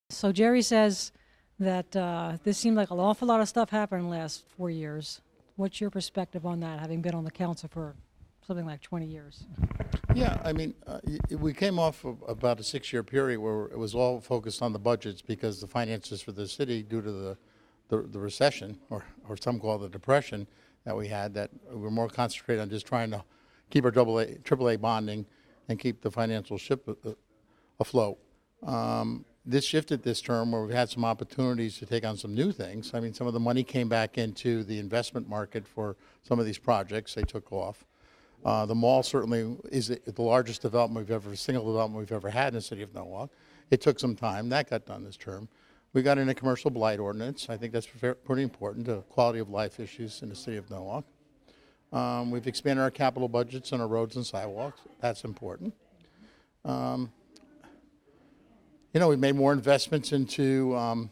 So Jerry says that this seemed like an awful lot of stuff happened in the last 4 years. What's your perspective on that, having been on the council for something like 20 years? Yeah, I mean, we came off of about a 6-year period where it was all focused on the budgets because the finances for the city, due to the recession, or some call it the depression that we had, that we were more concentrated on just trying to keep our AAA bonding and keep the financial ship afloat. This shifted this term where we've had some opportunities to take on some new things. I mean, some of the money came back into the investment market for some of these projects. They took off. The mall certainly is the largest single development we've ever had in the city of Norwalk. It took some time. That got done this term. We got in a commercial blight ordinance. I think that's pretty important to quality of life issues in the city of Norwalk. We've expanded our capital budgets on our roads and sidewalks. That's important. We made more investments into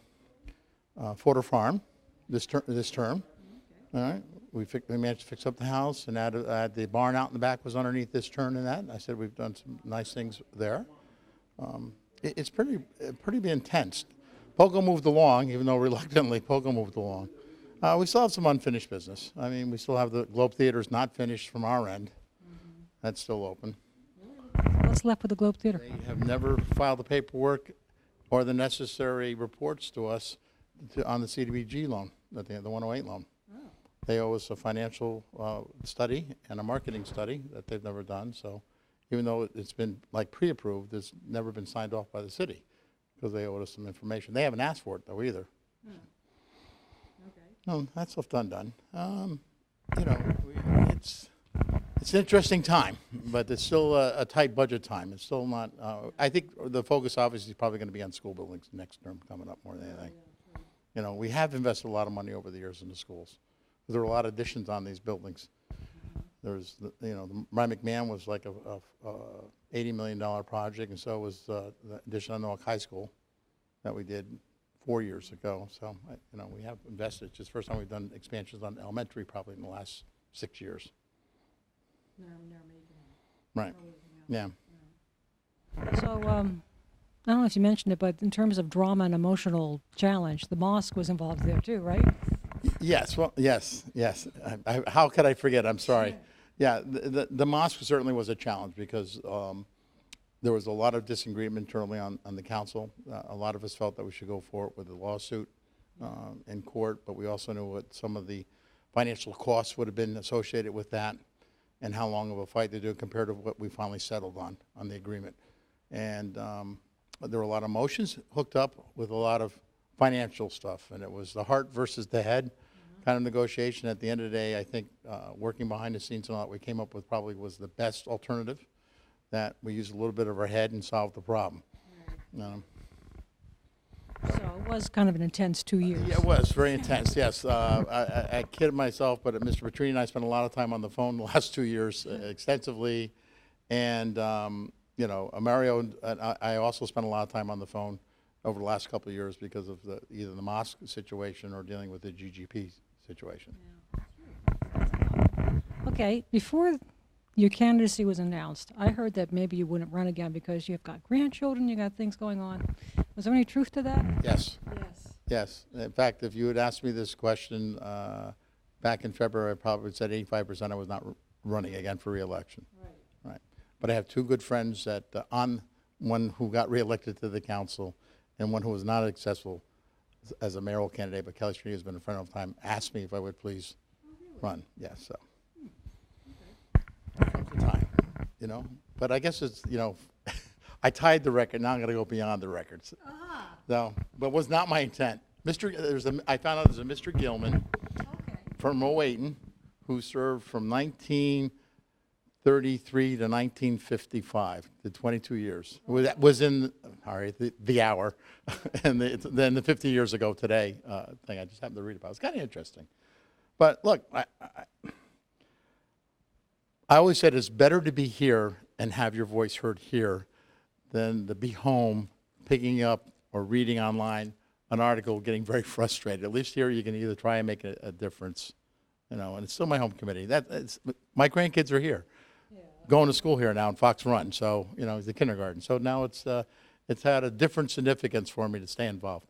Fodder Farm this term. All right. We managed to fix up the house and add the barn out in the back was underneath this turn and that. I said we've done some nice things there. It's pretty intense. Poco moved along, even though reluctantly, Poco moved along. We still have some unfinished business. I mean, we still have the Globe Theater's not finished from our end. That's still open. What's left with the Globe Theater? They have never filed the paperwork or the necessary reports to us on the CDBG loan, the 108 loan. They owe us a financial study and a marketing study that they've never done. So even though it's been like pre-approved, it's never been signed off by the city because they owe us some information. They haven't asked for it though either. Okay. No, that's stuff done. It's an interesting time, but it's still a tight budget time. It's still not. I think the focus obviously is probably going to be on school buildings next term coming up more than anything. We have invested a lot of money over the years in the schools. There were a lot of additions on these buildings. There's, the Ryan McMahon was like a $80 million project, and so was the addition on Norwalk High School that we did 4 years ago. So, we have invested. It's just the first time we've done expansions on elementary probably in the last 6 years. Right. Yeah. So, I don't know if you mentioned it, but in terms of drama and emotional challenge, the mosque was involved there too, right? Yes. Well, yes. How could I forget? I'm sorry. Yeah, the mosque certainly was a challenge because there was a lot of disagreement internally on the council. A lot of us felt that we should go forward with a lawsuit in court, but we also knew what some of the financial costs would have been associated with that and how long of a fight to do compared to what we finally settled on the agreement. And there were a lot of emotions hooked up with a lot of financial stuff, and it was the heart versus the head kind of negotiation. At the end of the day, I think working behind the scenes and all that we came up with probably was the best alternative, that we used a little bit of our head and solved the problem. So it was kind of an intense 2 years. Yeah, it was very intense, yes. I kidded myself, but Mr. Petrini and I spent a lot of time on the phone the last 2 years extensively, and Mario and I also spent a lot of time on the phone over the last couple of years because of either the mosque situation or dealing with the GGP situation. Yeah. Okay, before your candidacy was announced, I heard that maybe you wouldn't run again because you've got grandchildren, you got things going on. Was there any truth to that? Yes. Yes. In fact, if you had asked me this question back in February, I probably would have said 85% I was not running again for re-election. Right. But I have two good friends that one who got re-elected to the council and one who was not successful as a mayoral candidate, but Kelly Street has been a friend of time, asked me if I would please run. Yeah, so. Comes the time, But I guess it's, I tied the record. Now I'm going to go beyond the records. No, but it was not my intent. I found out there's a Mr. Gilman from Rowayton who served from 1933 to 1955, the 22 years. That was in, the hour, and then the 50 years ago today thing I just happened to read about. It's kind of interesting. But look, I always said it's better to be here and have your voice heard here than to be home picking up or reading online an article, getting very frustrated. At least here you can either try and make a difference, and it's still my home committee. My grandkids are here, going to school here now in Fox Run, so it's the kindergarten. So now it's it's had a different significance for me to stay involved.